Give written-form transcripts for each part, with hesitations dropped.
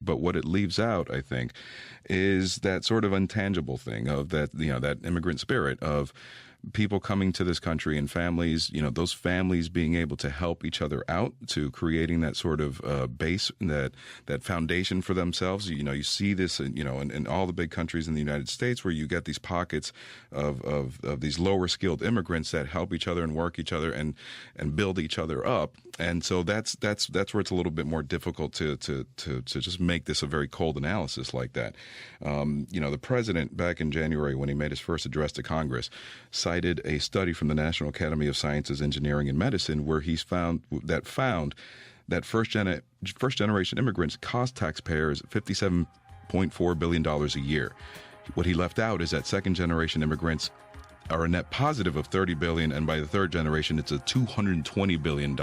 But what it leaves out, I think, is that sort of intangible thing of that, that immigrant spirit of people coming to this country and families, those families being able to help each other out, to creating that sort of base, that foundation for themselves. You see this, in all the big countries in the United States, where you get these pockets of these lower skilled immigrants that help each other and work each other and build each other up. And so that's where it's a little bit more difficult to just make this a very cold analysis like that. The president back in January, when he made his first address to Congress, cited a study from the National Academy of Sciences, Engineering, and Medicine, where he's found that first generation immigrants cost taxpayers $57.4 billion a year. What he left out is that second generation immigrants are a net positive of $30 billion, and by the third generation, it's a $220 billion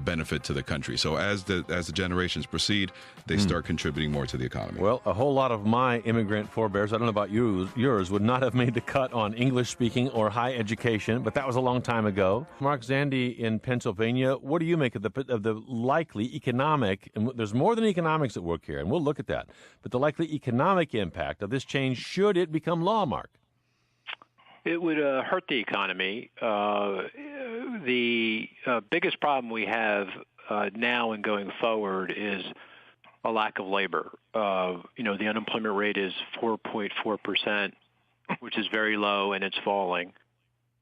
benefit to the country. So as the generations proceed, they start contributing more to the economy. Well, a whole lot of my immigrant forebears, I don't know about yours, would not have made the cut on English speaking or high education, but that was a long time ago. Mark Zandi in Pennsylvania, what do you make of the likely economic, and there's more than economics at work here, and we'll look at that, but the likely economic impact of this change should it become law, Mark? It would hurt the economy. The biggest problem we have now and going forward is a lack of labor. The unemployment rate is 4.4%, which is very low, and it's falling.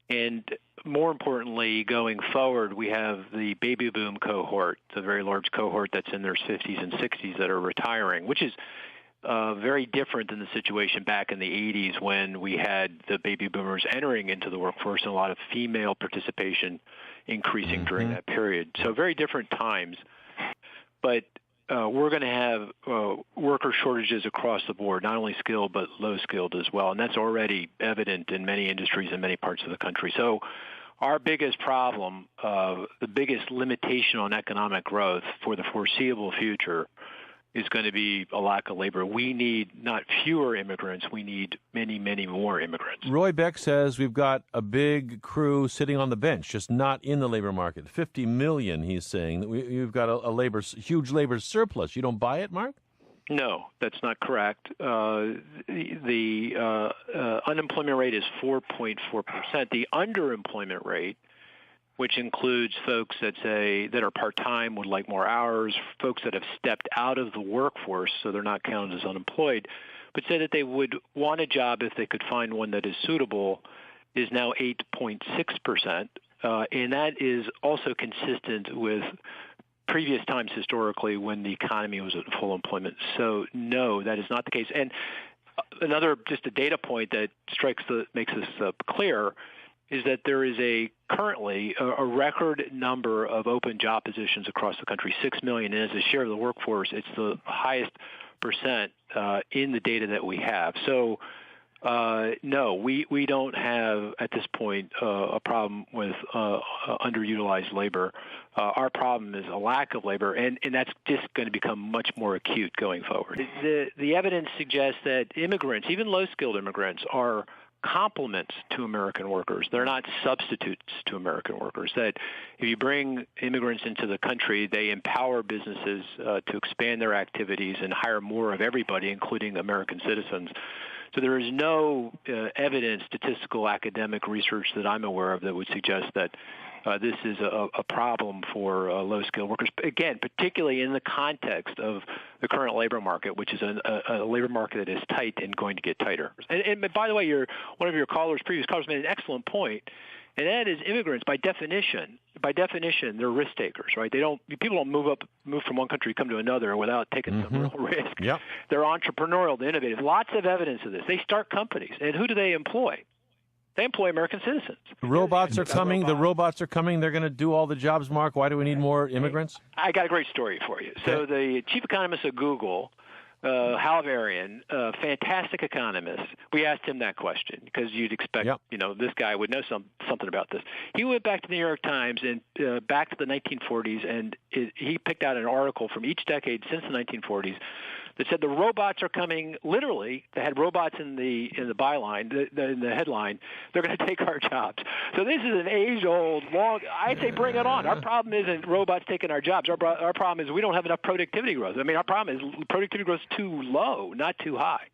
And more importantly, going forward, we have the baby boom cohort, the very large cohort that's in their 50s and 60s that are retiring, which is very different than the situation back in the 80s when we had the baby boomers entering into the workforce and a lot of female participation increasing during that period. So very different times. But we're going to have worker shortages across the board, not only skilled but low skilled as well. And that's already evident in many industries in many parts of the country. So our biggest problem, the biggest limitation on economic growth for the foreseeable future is going to be a lack of labor. We need not fewer immigrants. We need many, many more immigrants. Roy Beck says we've got a big crew sitting on the bench, just not in the labor market. 50 million, he's saying. That you've got a huge labor surplus. You don't buy it, Mark? No, that's not correct. The unemployment rate is 4.4%. The underemployment rate, which includes folks that are part-time, would like more hours, folks that have stepped out of the workforce, so they're not counted as unemployed, but say that they would want a job if they could find one that is suitable, is now 8.6%. And that is also consistent with previous times historically when the economy was at full employment. So, no, that is not the case. And another, just a data point that makes this clear, is that there is currently a record number of open job positions across the country, 6 million. And as a share of the workforce, it's the highest percent in the data that we have. So, no, we don't have at this point a problem with underutilized labor. Our problem is a lack of labor, and that's just going to become much more acute going forward. The evidence suggests that immigrants, even low-skilled immigrants, are complements to American workers. They're not substitutes to American workers. That if you bring immigrants into the country, they empower businesses to expand their activities and hire more of everybody, including American citizens. So there is no evidence, statistical, academic research that I'm aware of that would suggest that this is a problem for low-skilled workers. Again, particularly in the context of the current labor market, which is a labor market that is tight and going to get tighter. And by the way, one of your previous callers made an excellent point, and that is immigrants, by definition, they're risk takers, right? People don't move from one country, come to another without taking some real risk. Yep. They're entrepreneurial, they're innovative. Lots of evidence of this. They start companies, and who do they employ? They employ American citizens. The robots are coming. They're going to do all the jobs, Mark. Why do we need more immigrants? I got a great story for you. So the chief economist of Google, Hal Varian, a fantastic economist, we asked him that question because you'd expect, this guy would know something about this. He went back to the New York Times and back to the 1940s, and he picked out an article from each decade since the 1940s that said the robots are coming. Literally, they had robots in the byline, in the headline. They're going to take our jobs. So this is an age-old, long. I'd say bring it on. Our problem isn't robots taking our jobs. Our problem is we don't have enough productivity growth. I mean, our problem is productivity growth is too low, not too high.